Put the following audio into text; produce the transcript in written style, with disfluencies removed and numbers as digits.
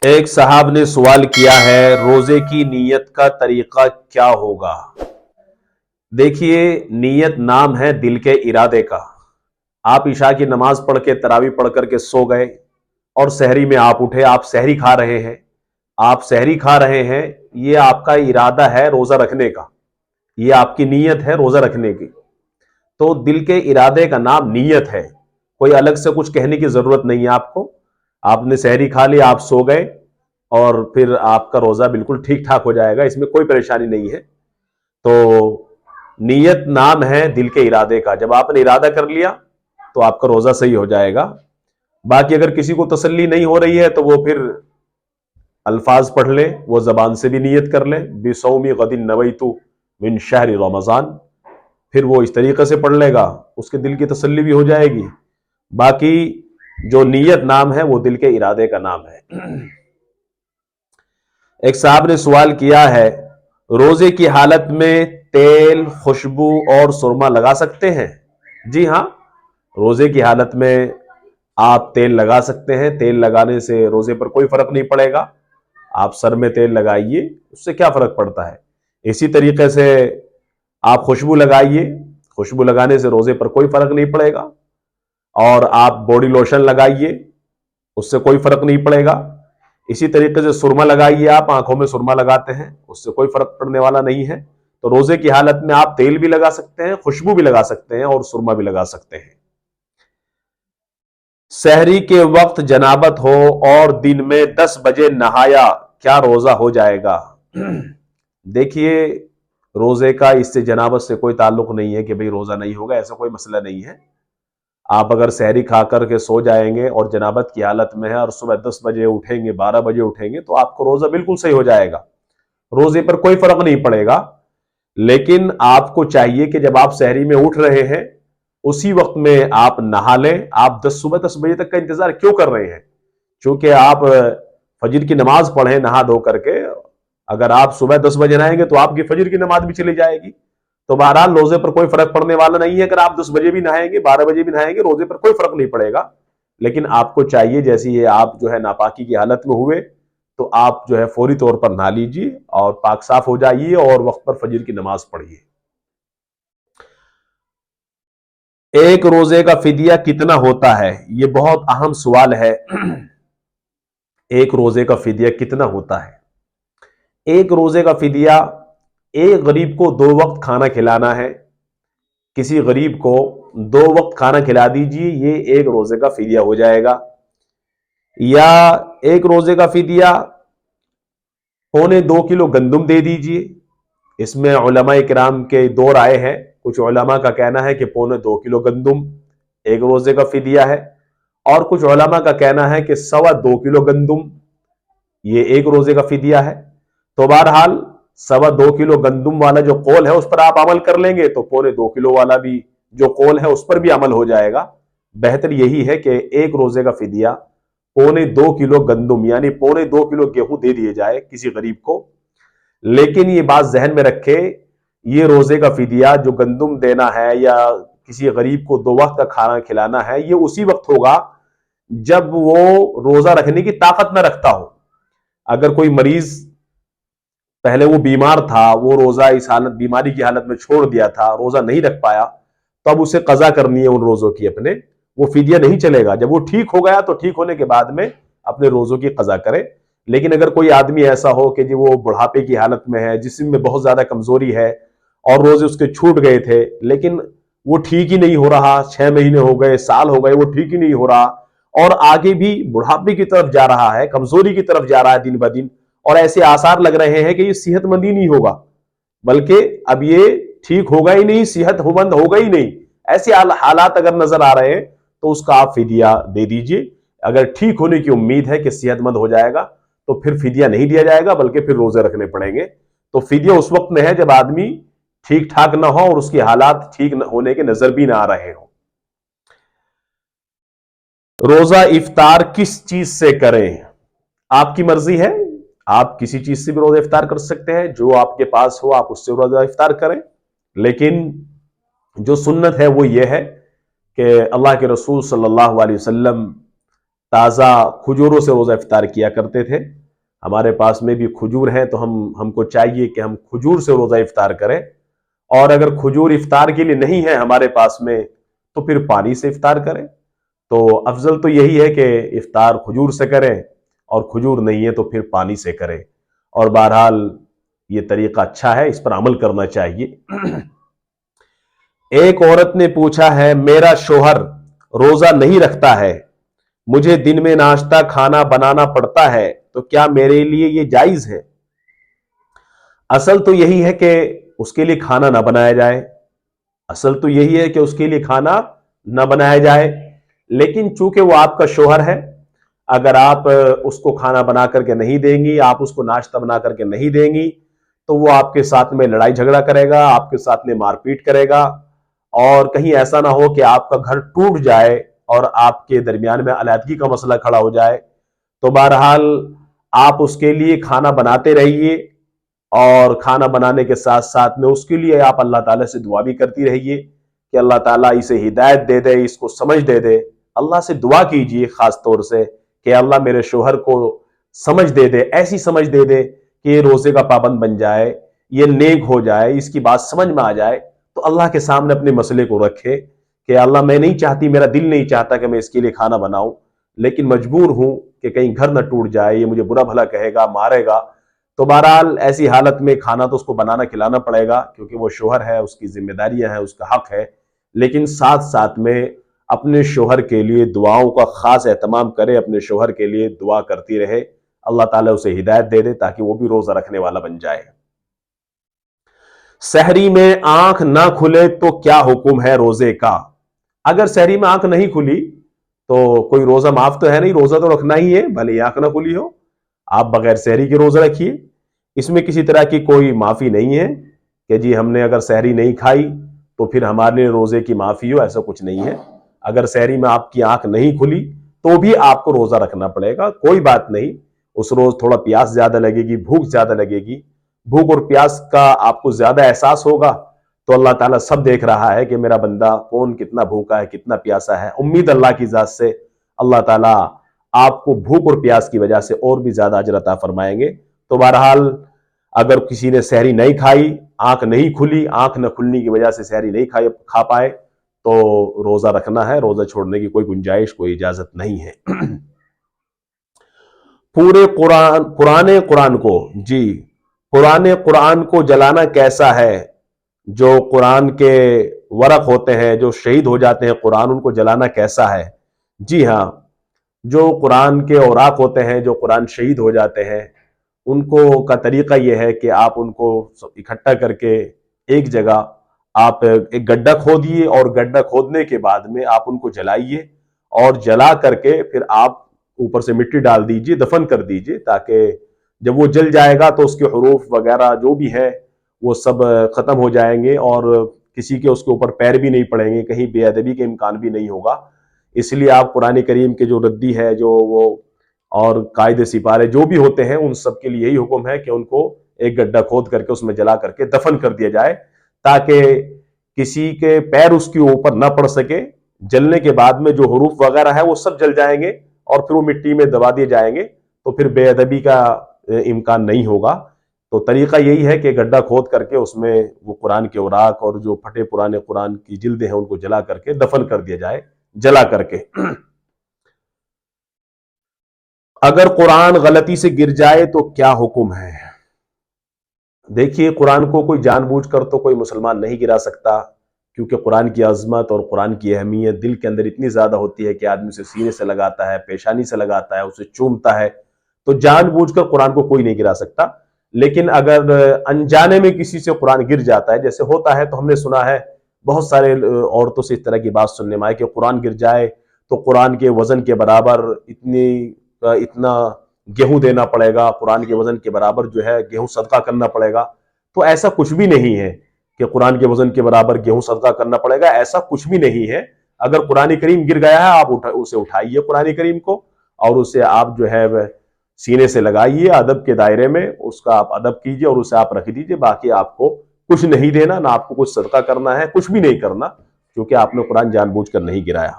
ایک صاحب نے سوال کیا ہے روزے کی نیت کا طریقہ کیا ہوگا؟ دیکھیے، نیت نام ہے دل کے ارادے کا۔ آپ عشاء کی نماز پڑھ کے تراویح پڑھ کر کے سو گئے اور سحری میں آپ اٹھے، آپ سحری کھا رہے ہیں، یہ آپ کا ارادہ ہے روزہ رکھنے کا، یہ آپ کی نیت ہے روزہ رکھنے کی۔ تو دل کے ارادے کا نام نیت ہے، کوئی الگ سے کچھ کہنے کی ضرورت نہیں ہے آپ کو۔ آپ نے سحری کھا لی، آپ سو گئے اور پھر آپ کا روزہ بالکل ٹھیک ٹھاک ہو جائے گا، اس میں کوئی پریشانی نہیں ہے۔ تو نیت نام ہے دل کے ارادے کا، جب آپ نے ارادہ کر لیا تو آپ کا روزہ صحیح ہو جائے گا۔ باقی اگر کسی کو تسلی نہیں ہو رہی ہے تو وہ پھر الفاظ پڑھ لے، وہ زبان سے بھی نیت کر لے، بِصَوْمِ غَدٍ نَوَيْتُ مِنْ شَهْرِ رمضان، پھر وہ اس طریقے سے پڑھ لے گا، اس کے دل کی تسلی بھی ہو جائے گی۔ باقی جو نیت نام ہے وہ دل کے ارادے کا نام ہے۔ ایک صاحب نے سوال کیا ہے روزے کی حالت میں تیل، خوشبو اور سرما لگا سکتے ہیں؟ جی ہاں، روزے کی حالت میں آپ تیل لگا سکتے ہیں۔ تیل لگانے سے روزے پر کوئی فرق نہیں پڑے گا، آپ سر میں تیل لگائیے، اس سے کیا فرق پڑتا ہے۔ اسی طریقے سے آپ خوشبو لگائیے، خوشبو لگانے سے روزے پر کوئی فرق نہیں پڑے گا۔ اور آپ باڈی لوشن لگائیے، اس سے کوئی فرق نہیں پڑے گا۔ اسی طریقے سے سرما لگائیے، آپ آنکھوں میں سرما لگاتے ہیں، اس سے کوئی فرق پڑنے والا نہیں ہے۔ تو روزے کی حالت میں آپ تیل بھی لگا سکتے ہیں، خوشبو بھی لگا سکتے ہیں اور سرما بھی لگا سکتے ہیں۔ سحری کے وقت جنابت ہو اور دن میں 10 بجے نہایا، کیا روزہ ہو جائے گا؟ دیکھیے، روزے کا اس سے جنابت سے کوئی تعلق نہیں ہے کہ بھئی روزہ نہیں ہوگا، ایسا کوئی مسئلہ نہیں ہے۔ آپ اگر سحری کھا کر کے سو جائیں گے اور جنابت کی حالت میں ہے اور صبح 10 بجے اٹھیں گے، 12 بجے اٹھیں گے، تو آپ کو روزہ بالکل صحیح ہو جائے گا، روزے پر کوئی فرق نہیں پڑے گا۔ لیکن آپ کو چاہیے کہ جب آپ سحری میں اٹھ رہے ہیں اسی وقت میں آپ نہا لیں۔ آپ صبح 10 بجے تک کا انتظار کیوں کر رہے ہیں؟ چونکہ آپ فجر کی نماز پڑھیں نہا دھو کر کے، اگر آپ صبح 10 بجے نہائیں گے تو آپ کی فجر کی نماز بھی چلی جائے گی۔ تو بہرحال روزے پر کوئی فرق پڑنے والا نہیں ہے، اگر آپ 10 بجے بھی نہائیں گے، 12 بجے بھی نہائیں گے، روزے پر کوئی فرق نہیں پڑے گا۔ لیکن آپ کو چاہیے جیسے یہ آپ جو ہے ناپاکی کی حالت میں ہوئے تو آپ جو ہے فوری طور پر نہا لیجیے اور پاک صاف ہو جائیے اور وقت پر فجر کی نماز پڑھیے۔ ایک روزے کا فدیہ کتنا ہوتا ہے؟ یہ بہت اہم سوال ہے۔ ایک روزے کا فدیہ کتنا ہوتا ہے؟ ایک روزے کا فدیہ، ایک غریب کو 2 وقت کھانا کھلانا ہے۔ کسی غریب کو 2 وقت کھانا کھلا دیجیے، یہ ایک روزے کا فدیہ ہو جائے گا۔ یا ایک روزے کا فدیہ 2.25 کلو گندم دے دیجیے۔ اس میں علماء کرام کے 2 رائے ہیں، کچھ علماء کا کہنا ہے کہ 2.25 کلو گندم ایک روزے کا فدیہ ہے، اور کچھ علماء کا کہنا ہے کہ 2.25 کلو گندم یہ ایک روزے کا فدیہ ہے۔ تو بہرحال 2.25 کلو گندم والا جو قول ہے اس پر آپ عمل کر لیں گے تو 2.25 کلو والا بھی جو قول ہے اس پر بھی عمل ہو جائے گا۔ بہتر یہی ہے کہ ایک روزے کا فدیہ 2.25 کلو گندم یعنی 2.25 کلو گیہوں دے دیے جائے کسی غریب کو۔ لیکن یہ بات ذہن میں رکھے، یہ روزے کا فدیہ جو گندم دینا ہے یا کسی غریب کو 2 وقت کا کھانا کھلانا ہے، یہ اسی وقت ہوگا جب وہ روزہ رکھنے کی طاقت نہ رکھتا ہو۔ اگر کوئی مریض پہلے وہ بیمار تھا، وہ روزہ اس حالت بیماری کی حالت میں چھوڑ دیا تھا، روزہ نہیں رکھ پایا، تو اب اسے قضا کرنی ہے ان روزوں کی اپنے، وہ فدیہ نہیں چلے گا۔ جب وہ ٹھیک ہو گیا تو ٹھیک ہونے کے بعد میں اپنے روزوں کی قضا کرے۔ لیکن اگر کوئی آدمی ایسا ہو کہ وہ بڑھاپے کی حالت میں ہے، جسم میں بہت زیادہ کمزوری ہے اور روزے اس کے چھوٹ گئے تھے لیکن وہ ٹھیک ہی نہیں ہو رہا، 6 مہینے ہو گئے، سال ہو گئے، وہ ٹھیک ہی نہیں ہو رہا اور آگے بھی بڑھاپے کی طرف جا رہا ہے، کمزوری کی طرف جا رہا ہے دن بدن، اور ایسے آثار لگ رہے ہیں کہ یہ صحت مند ہی نہیں ہوگا، بلکہ اب یہ ٹھیک ہوگا ہی نہیں، صحت مند ہوگا ہی نہیں، ایسے حالات اگر نظر آ رہے ہیں تو اس کا آپ فدیہ دے دیجئے۔ اگر ٹھیک ہونے کی امید ہے کہ صحت مند ہو جائے گا تو پھر فدیہ نہیں دیا جائے گا بلکہ پھر روزے رکھنے پڑیں گے۔ تو فدیہ اس وقت میں ہے جب آدمی ٹھیک ٹھاک نہ ہو اور اس کے حالات ٹھیک ہونے کے نظر بھی نہ آ رہے ہوں۔ روزہ افطار کس چیز سے کریں؟ آپ کی مرضی ہے، آپ کسی چیز سے بھی روزہ افطار کر سکتے ہیں، جو آپ کے پاس ہو آپ اس سے روزہ افطار کریں، لیکن جو سنت ہے وہ یہ ہے کہ اللہ کے رسول صلی اللہ علیہ وسلم تازہ کھجوروں سے روزہ افطار کیا کرتے تھے۔ ہمارے پاس میں بھی کھجور ہیں تو ہم کو چاہیے کہ ہم کھجور سے روزہ افطار کریں، اور اگر کھجور افطار کے لیے نہیں ہے ہمارے پاس میں تو پھر پانی سے افطار کریں۔ تو افضل تو یہی ہے کہ افطار کھجور سے کریں، اور کھجور نہیں ہے تو پھر پانی سے کریں، اور بہرحال یہ طریقہ اچھا ہے، اس پر عمل کرنا چاہیے۔ ایک عورت نے پوچھا ہے، میرا شوہر روزہ نہیں رکھتا ہے، مجھے دن میں ناشتہ کھانا بنانا پڑتا ہے، تو کیا میرے لیے یہ جائز ہے؟ اصل تو یہی ہے کہ اس کے لیے کھانا نہ بنایا جائے، اصل تو یہی ہے کہ اس کے لیے کھانا نہ بنایا جائے، لیکن چونکہ وہ آپ کا شوہر ہے، اگر آپ اس کو کھانا بنا کر کے نہیں دیں گی، آپ اس کو ناشتہ بنا کر کے نہیں دیں گی، تو وہ آپ کے ساتھ میں لڑائی جھگڑا کرے گا، آپ کے ساتھ میں مار پیٹ کرے گا، اور کہیں ایسا نہ ہو کہ آپ کا گھر ٹوٹ جائے اور آپ کے درمیان میں علیحدگی کا مسئلہ کھڑا ہو جائے۔ تو بہرحال آپ اس کے لیے کھانا بناتے رہیے، اور کھانا بنانے کے ساتھ ساتھ میں اس کے لیے آپ اللہ تعالیٰ سے دعا بھی کرتی رہیے کہ اللہ تعالیٰ اسے ہدایت دے دے، اس کو سمجھ دے دے۔ اللہ سے دعا کیجئے خاص طور سے کہ اللہ میرے شوہر کو سمجھ دے دے، ایسی سمجھ دے دے کہ یہ روزے کا پابند بن جائے، یہ نیک ہو جائے، اس کی بات سمجھ میں آ جائے، تو اللہ کے سامنے اپنے مسئلے کو رکھے کہ اللہ میں نہیں چاہتی، میرا دل نہیں چاہتا کہ میں اس کے لیے کھانا بناؤں، لیکن مجبور ہوں کہ کہیں گھر نہ ٹوٹ جائے، یہ مجھے برا بھلا کہے گا، مارے گا۔ تو بہرحال ایسی حالت میں کھانا تو اس کو بنانا کھلانا پڑے گا، کیونکہ وہ شوہر ہے، اس کی ذمہ داریاں ہیں، اس کا حق ہے، لیکن ساتھ ساتھ میں اپنے شوہر کے لیے دعاؤں کا خاص اہتمام کرے، اپنے شوہر کے لیے دعا کرتی رہے، اللہ تعالیٰ اسے ہدایت دے دے تاکہ وہ بھی روزہ رکھنے والا بن جائے۔ سحری میں آنکھ نہ کھلے تو کیا حکم ہے روزے کا؟ اگر سحری میں آنکھ نہیں کھلی تو کوئی روزہ معاف تو ہے نہیں، روزہ تو رکھنا ہی ہے، بھلے آنکھ نہ کھلی ہو، آپ بغیر سحری کے روزہ رکھیے، اس میں کسی طرح کی کوئی معافی نہیں ہے کہ جی ہم نے اگر سحری نہیں کھائی تو پھر ہمارے لیے روزے کی معافی ہو، ایسا کچھ نہیں ہے۔ اگر سحری میں آپ کی آنکھ نہیں کھلی تو بھی آپ کو روزہ رکھنا پڑے گا، کوئی بات نہیں، اس روز تھوڑا پیاس زیادہ لگے گی، بھوک زیادہ لگے گی، بھوک اور پیاس کا آپ کو زیادہ احساس ہوگا، تو اللہ تعالیٰ سب دیکھ رہا ہے کہ میرا بندہ کون کتنا بھوکا ہے، کتنا پیاسا ہے۔ امید اللہ کی ذات سے اللہ تعالیٰ آپ کو بھوک اور پیاس کی وجہ سے اور بھی زیادہ اجر عطا فرمائیں گے۔ تو بہرحال اگر کسی نے سحری نہیں کھائی، آنکھ نہیں کھلی، آنکھ نہ کھلنے کی وجہ سے سحری نہیں کھا پائے تو روزہ رکھنا ہے، روزہ چھوڑنے کی کوئی گنجائش، کوئی اجازت نہیں ہے۔ پرانے قرآن کو پرانے قرآن کو جلانا کیسا ہے؟ جو قرآن کے ورق ہوتے ہیں، جو شہید ہو جاتے ہیں قرآن، ان کو جلانا کیسا ہے؟ جی ہاں، جو قرآن کے اوراق ہوتے ہیں، جو قرآن شہید ہو جاتے ہیں، ان کو کا طریقہ یہ ہے کہ آپ ان کو اکٹھا کر کے ایک جگہ آپ ایک گڈھا کھودیے، اور گڈھا کھودنے کے بعد میں آپ ان کو جلائیے، اور جلا کر کے پھر آپ اوپر سے مٹی ڈال دیجئے، دفن کر دیجئے، تاکہ جب وہ جل جائے گا تو اس کے حروف وغیرہ جو بھی ہے وہ سب ختم ہو جائیں گے، اور کسی کے اس کے اوپر پیر بھی نہیں پڑیں گے، کہیں بے ادبی کا امکان بھی نہیں ہوگا۔ اس لیے آپ قرآن کریم کے جو ردی ہے، جو وہ اور قائد سپارے جو بھی ہوتے ہیں، ان سب کے لیے یہی حکم ہے کہ ان کو ایک گڈھا کھود کر کے اس میں جلا کر کے دفن کر دیا جائے، تاکہ کسی کے پیر اس کے اوپر نہ پڑ سکے۔ جلنے کے بعد میں جو حروف وغیرہ ہے وہ سب جل جائیں گے، اور پھر وہ مٹی میں دبا دیے جائیں گے، تو پھر بے ادبی کا امکان نہیں ہوگا۔ تو طریقہ یہی ہے کہ گڈھا کھود کر کے اس میں وہ قرآن کے اوراق اور جو پھٹے پرانے قرآن کی جلدیں ہیں ان کو جلا کر کے دفن کر دیا جائے، جلا کر کے۔ اگر قرآن غلطی سے گر جائے تو کیا حکم ہے؟ دیکھیے، قرآن کو کوئی جان بوجھ کر تو کوئی مسلمان نہیں گرا سکتا، کیونکہ قرآن کی عظمت اور قرآن کی اہمیت دل کے اندر اتنی زیادہ ہوتی ہے کہ آدمی اسے سینے سے لگاتا ہے، پیشانی سے لگاتا ہے، اسے چومتا ہے، تو جان بوجھ کر قرآن کو کوئی نہیں گرا سکتا۔ لیکن اگر انجانے میں کسی سے قرآن گر جاتا ہے، جیسے ہوتا ہے، تو ہم نے سنا ہے بہت سارے عورتوں سے اس طرح کی بات سننے میں آئی کہ قرآن گر جائے تو قرآن کے وزن کے برابر اتنا گیہوں دینا پڑے گا، قرآن کے وزن کے برابر جو ہے گیہوں صدقہ کرنا پڑے گا۔ تو ایسا کچھ بھی نہیں ہے کہ قرآن کے وزن کے برابر گیہوں صدقہ کرنا پڑے گا، ایسا کچھ بھی نہیں ہے۔ اگر قرآن کریم گر گیا ہے، آپ اسے اٹھائیے قرآن کریم کو، اور اسے آپ جو ہے سینے سے لگائیے، ادب کے دائرے میں اس کا آپ ادب کیجئے اور اسے آپ رکھ دیجئے۔ باقی آپ کو کچھ نہیں دینا، نہ آپ کو کچھ صدقہ کرنا ہے، کچھ بھی نہیں کرنا، کیونکہ آپ نے قرآن جان بوجھ کر نہیں گرایا۔